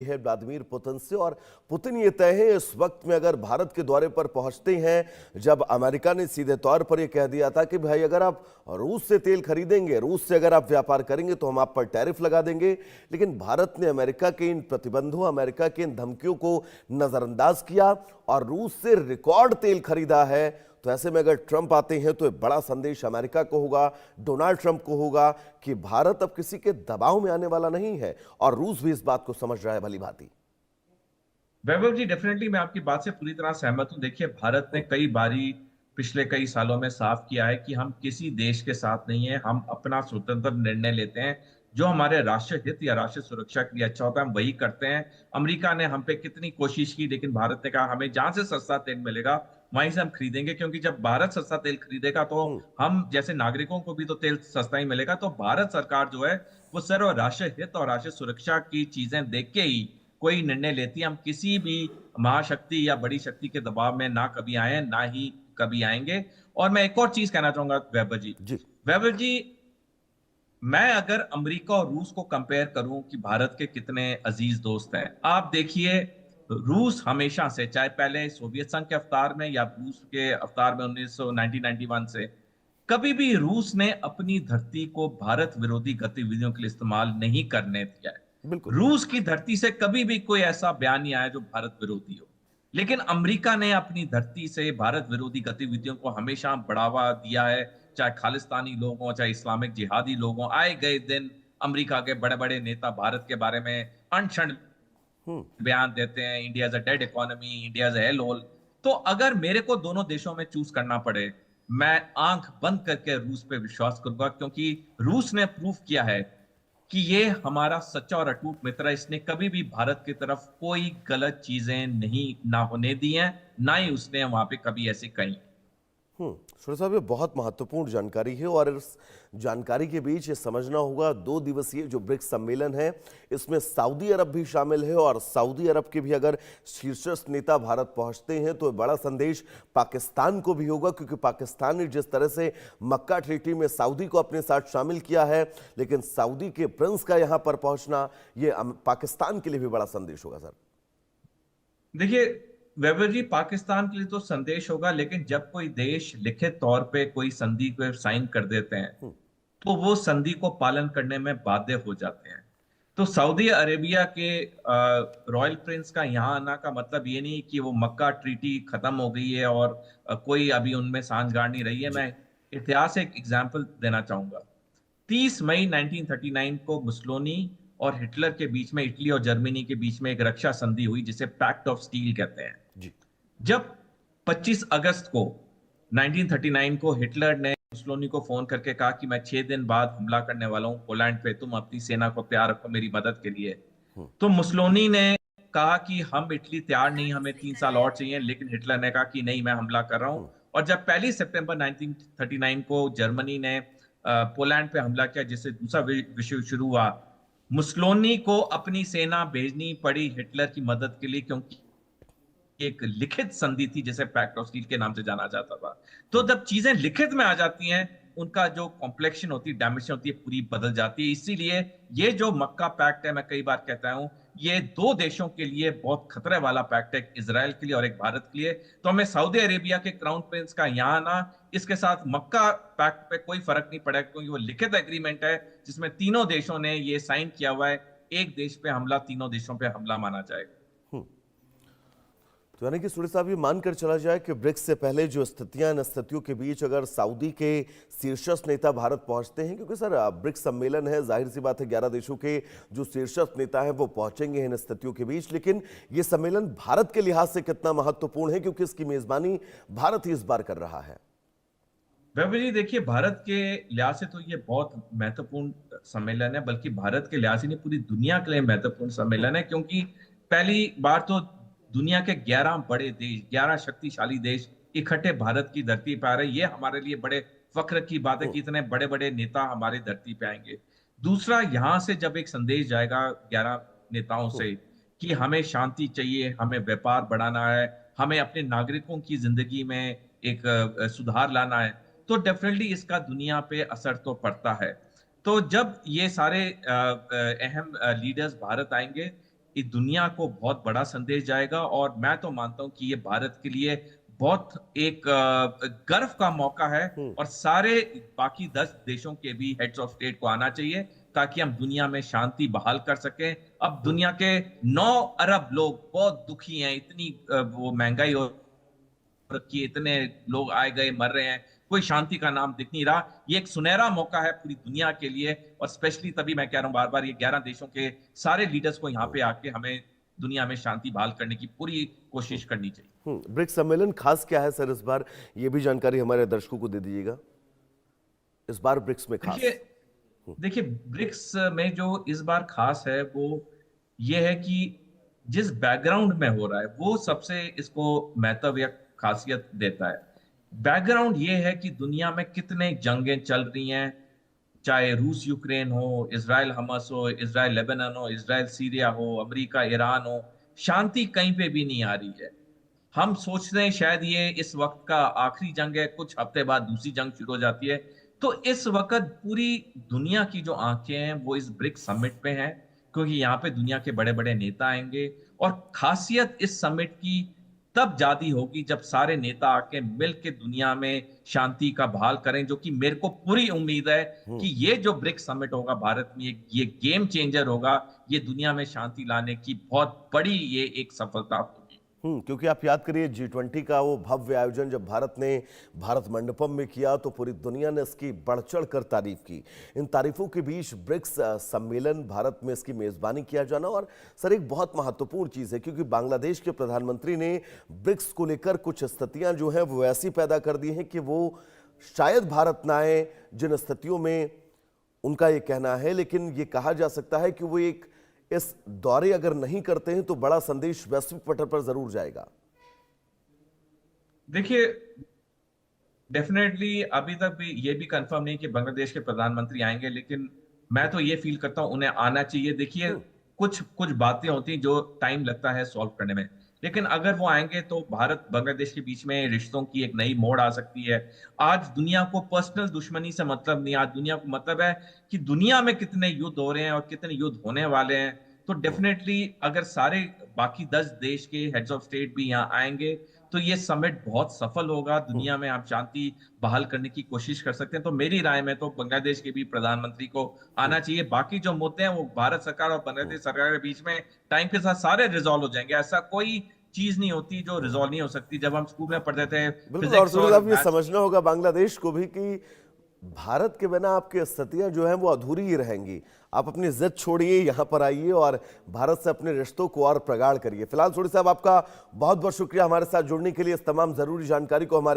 है Vladimir Putin से। और पुतिन ये तय है इस वक्त में अगर भारत के दौरे पर पहुंचते हैं, जब अमेरिका ने सीधे तौर पर यह कह दिया था कि भाई अगर आप रूस से तेल खरीदेंगे, रूस से अगर आप व्यापार करेंगे तो हम आप पर टैरिफ लगा देंगे। लेकिन भारत ने अमेरिका के इन प्रतिबंधों, अमेरिका के इन धमकियों को नजरअंदाज किया और रूस से रिकॉर्ड तेल खरीदा है। तो ऐसे में अगर ट्रंप आते हैं तो एक बड़ा संदेश अमेरिका को होगा, डोनाल्ड ट्रंप को होगा कि भारत अब किसी के दबाव में आने वाला नहीं है। और रूस भी इस बात को समझ रहा है भली भांति। वैभव जी, डेफिनेटली मैं आपकी बात से पूरी तरह सहमत हूं। देखिए, भारत ने कई बारी पिछले कई सालों में साफ किया है कि हम किसी देश के साथ नहीं है। हम अपना स्वतंत्र निर्णय लेते हैं। जो हमारे राष्ट्रीय हित या राष्ट्रीय सुरक्षा के लिए अच्छा होता है हम वही करते हैं। अमेरिका ने हम पे कितनी कोशिश की, लेकिन भारत ने कहा हमें जहां से सस्ता तेल मिलेगा वहीं से हम खरीदेंगे, क्योंकि जब भारत सस्ता तेल खरीदेगा तो हम्म। हम जैसे नागरिकों को भी तो तेल सस्ता ही मिलेगा। तो भारत सरकार जो है वो सर्व राष्ट्रीय हित और राष्ट्रीय सुरक्षा की चीजें देख के ही कोई निर्णय लेती है। हम किसी भी महाशक्ति या बड़ी शक्ति के दबाव में ना कभी आए हैं, ना ही कभी आएंगे। और मैं एक और चीज कहना चाहूंगा वैभव जी। जी। वैभव जी, मैं अगर अमेरिका और रूस को कंपेयर करूं कि भारत के कितने अजीज दोस्त हैं, आप देखिए, रूस हमेशा से, चाहे पहले सोवियत संघ के अवतार में या रूस के अवतार में 1991 से, कभी भी रूस ने अपनी धरती को भारत विरोधी गतिविधियों के लिए इस्तेमाल नहीं करने दिया है। बिल्कुल। रूस की धरती से कभी भी कोई ऐसा बयान नहीं आया जो भारत विरोधी हो। लेकिन अमेरिका ने अपनी धरती से भारत विरोधी गतिविधियों को हमेशा बढ़ावा दिया है। चाहे खालिस्तानी लोग हों, चाहे इस्लामिक जिहादी लोग हों, आए गए दिन अमेरिका के बड़े बड़े नेता भारत के बारे में अनशन हम्म। बयान देते हैं। India is a dead economy, India is a hell hole. तो अगर मेरे को दोनों देशों में चूज करना पड़े, मैं आंख बंद करके रूस पे विश्वास करूंगा, क्योंकि रूस ने प्रूफ किया है कि ये हमारा सच्चा और अटूट मित्र है। इसने कभी भी भारत की तरफ कोई गलत चीजें नहीं ना होने दी हैं, ना ही उसने वहां पे कभी ऐसे कही। सुरेश साहब, ये बहुत महत्वपूर्ण जानकारी है और इस जानकारी के बीच ये समझना होगा 2 दिवसीय जो ब्रिक्स सम्मेलन है, इसमें सऊदी अरब भी शामिल है। और सऊदी अरब के भी अगर शीर्षस्थ नेता भारत पहुंचते हैं तो बड़ा संदेश पाकिस्तान को भी होगा, क्योंकि पाकिस्तान ने जिस तरह से मक्का ट्रीटी में सऊदी को अपने साथ शामिल किया है, लेकिन सऊदी के प्रिंस का यहां पर पहुंचना ये पाकिस्तान के लिए भी बड़ा संदेश होगा। सर देखिए वैभव जी, पाकिस्तान के लिए तो संदेश होगा, लेकिन जब कोई देश लिखित तौर पे कोई संधि को साइन कर देते हैं तो वो संधि को पालन करने में बाध्य हो जाते हैं। तो सऊदी अरेबिया के रॉयल प्रिंस का यहाँ आना का मतलब ये नहीं कि वो मक्का ट्रीटी खत्म हो गई है और कोई अभी उनमें सांठगांठ नहीं रही है। जी। मैं इतिहास एक एग्जाम्पल देना चाहूंगा। 30 मई 1939 को मुसोलिनी और हिटलर के बीच में, इटली और जर्मनी के बीच में एक रक्षा संधि हुई जिसे पैक्ट ऑफ स्टील कहते हैं। जी। जब 25 अगस्त को 1939 को हिटलर ने मुसोलिनी को फोन करके कहा कि मैं 6 दिन बाद हमला करने वाला हूं पोलैंड पे, तुम अपनी सेना को तैयार रखो मेरी मदद के लिए। तो मुसोलिनी ने कहा कि हम इटली तैयार नहीं, हमें 3 साल और चाहिए। लेकिन हिटलर ने कहा कि नहीं, मैं हमला कर रहा हूं। और जब 1 सितंबर 1939 को जर्मनी ने पोलैंड पे हमला किया, जिससे दूसरा विश्व युद्ध शुरू हुआ, मुसोलिनी को अपनी सेना भेजनी पड़ी हिटलर की मदद के लिए, क्योंकि एक लिखित संधि थी जिसे पैक्ट ऑफ स्टील के नाम से जाना जाता था। तो जब चीजें लिखित में आ जाती हैं, उनका जो कॉम्प्लेक्शन होती है, डायमेंशन होती है, पूरी बदल जाती है। इसीलिए ये जो मक्का पैक्ट है, मैं कई बार कहता हूं, ये दो देशों के लिए बहुत खतरे वाला पैक्ट है, एक इजराइल के लिए और एक भारत के लिए। तो हमें सऊदी अरेबिया के क्राउन प्रिंस का यहाँ आना, इसके साथ मक्का पैक्ट पे कोई फर्क नहीं पड़ेगा, क्योंकि वो लिखित एग्रीमेंट है जिसमें तीनों देशों ने ये साइन किया हुआ है। एक देश पे हमला तीनों देशों पे हमला माना जाएगा। तो यानी कि सुरेश साहब, ये मानकर चला जाए कि ब्रिक्स से पहले जो स्थितियां, इन स्थितियों के बीच अगर सऊदी के शीर्षस्थ नेता भारत पहुंचते हैं, क्योंकि सर ब्रिक्स सम्मेलन है, जाहिर सी बात है 11 देशों के जो शीर्षस्थ नेता हैं वो पहुंचेंगे इन स्थितियों के बीच। लेकिन ये सम्मेलन भारत के लिहाज से कितना महत्वपूर्ण है, क्योंकि इसकी मेजबानी भारत ही इस बार कर रहा है। वैभव जी, देखिए, भारत के लिहाज से तो ये बहुत महत्वपूर्ण सम्मेलन है, बल्कि भारत के लिहाज से नहीं, पूरी दुनिया के लिए महत्वपूर्ण सम्मेलन है। क्योंकि पहली बार तो दुनिया के 11 बड़े देश, 11 शक्तिशाली देश इकट्ठे भारत की धरती पे आ रहे हैं। ये हमारे लिए बड़े फख्र की बात है कि इतने बड़े बड़े नेता हमारी धरती पे आएंगे। दूसरा, यहां से जब एक संदेश जाएगा 11 नेताओं से कि हमें शांति चाहिए, हमें व्यापार बढ़ाना है, हमें अपने नागरिकों की जिंदगी में एक सुधार लाना है, तो डेफिनेटली इसका दुनिया पे असर तो पड़ता है। तो जब ये सारे अहम लीडर्स भारत आएंगे, ये दुनिया को बहुत बड़ा संदेश जाएगा और मैं तो मानता हूं कि ये भारत के लिए बहुत एक गर्व का मौका है और सारे बाकी 10 देशों के भी हेड्स ऑफ स्टेट को आना चाहिए ताकि हम दुनिया में शांति बहाल कर सकें। अब दुनिया के 9 अरब लोग बहुत दुखी हैं, इतनी वो महंगाई हो रखी है, इतने लोग आए गए मर रहे हैं, कोई शांति का नाम दिख नहीं रहा। ये एक सुनहरा मौका है पूरी दुनिया के लिए और स्पेशली तभी मैं कह रहा हूं बार बार, ये 11 देशों के सारे लीडर्स को यहाँ पे आके हमें दुनिया में शांति बहाल करने की पूरी कोशिश करनी चाहिए। ब्रिक्स सम्मेलन खास क्या है सर इस बार, ये भी जानकारी हमारे दर्शकों को दे दीजिएगा इस बार ब्रिक्स में खास। देखिए ब्रिक्स में जो इस बार खास है वो ये है कि जिस बैकग्राउंड में हो रहा है वो सबसे इसको महत्व या खासियत देता है। बैकग्राउंड ये है कि दुनिया में कितने जंगें चल रही हैं, चाहे रूस यूक्रेन हो, इजराइल हमास हो, इजराइल लेबनान हो, इजराइल सीरिया हो, अमेरिका ईरान हो, शांति कहीं पे भी नहीं आ रही है। हम सोच रहे हैं शायद ये इस वक्त का आखिरी जंग है, कुछ हफ्ते बाद दूसरी जंग शुरू हो जाती है। तो इस वक्त पूरी दुनिया की जो आंखें हैं वो इस ब्रिक्स समिट पे हैं, क्योंकि यहाँ पे दुनिया के बड़े बड़े नेता आएंगे और खासियत इस समिट की तब ज्यादा होगी जब सारे नेता आके मिल के दुनिया में शांति का बहाल करें, जो कि मेरे को पूरी उम्मीद है कि ये जो ब्रिक्स समिट होगा भारत में, ये गेम चेंजर होगा, ये दुनिया में शांति लाने की बहुत बड़ी ये एक सफलता होगी। क्योंकि आप याद करिए G20 का वो भव्य आयोजन जब भारत ने भारत मंडपम में किया तो पूरी दुनिया ने इसकी बढ़ चढ़ कर तारीफ की। इन तारीफों के बीच ब्रिक्स सम्मेलन भारत में इसकी मेजबानी किया जाना और सर एक बहुत महत्वपूर्ण चीज है, क्योंकि बांग्लादेश के प्रधानमंत्री ने ब्रिक्स को लेकर कुछ स्थितियां जो है वो ऐसी पैदा कर दी हैं कि वो शायद भारत ना आए, जिन स्थितियों में उनका ये कहना है। लेकिन ये कहा जा सकता है कि वो एक इस दौरे अगर नहीं करते हैं तो बड़ा संदेश वैश्विक पटल पर जरूर जाएगा। देखिए डेफिनेटली अभी तक भी ये भी कंफर्म नहीं कि बांग्लादेश के प्रधानमंत्री आएंगे, लेकिन मैं तो ये फील करता हूं उन्हें आना चाहिए। देखिए कुछ कुछ बातें होती हैं जो टाइम लगता है सॉल्व करने में, लेकिन अगर वो आएंगे तो भारत बांग्लादेश के बीच में रिश्तों की एक नई मोड़ आ सकती है। आज दुनिया को पर्सनल दुश्मनी से मतलब नहीं, आज दुनिया को मतलब है कि दुनिया में कितने युद्ध हो रहे हैं और कितने युद्ध होने वाले हैं। तो डेफिनेटली अगर सारे बाकी 10 देश के हेड्स ऑफ स्टेट भी यहाँ आएंगे तो ये समिट बहुत सफल होगा, दुनिया में आप शांति बहाल करने की कोशिश कर सकते हैं। तो मेरी राय में तो बांग्लादेश के भी प्रधानमंत्री को आना चाहिए। बाकी जो मुद्दे हैं वो भारत सरकार और बांग्लादेश सरकार के बीच में टाइम के साथ सारे रिजॉल्व हो जाएंगे। ऐसा कोई चीज नहीं होती जो रिजॉल्व नहीं हो सकती। जब हम स्कूल में पढ़ते थे बिल्कुल, और ये समझना होगा बांग्लादेश को भी कि भारत के बिना आपकी स्थितियां जो हैं वो अधूरी ही रहेंगी। आप अपनी जिद छोड़िए, यहाँ पर आइए और भारत से अपने रिश्तों को और प्रगाढ़ करिए। फिलहाल सोढी साहब आपका बहुत बहुत शुक्रिया हमारे साथ जुड़ने के लिए, इस तमाम जरूरी जानकारी को हमारे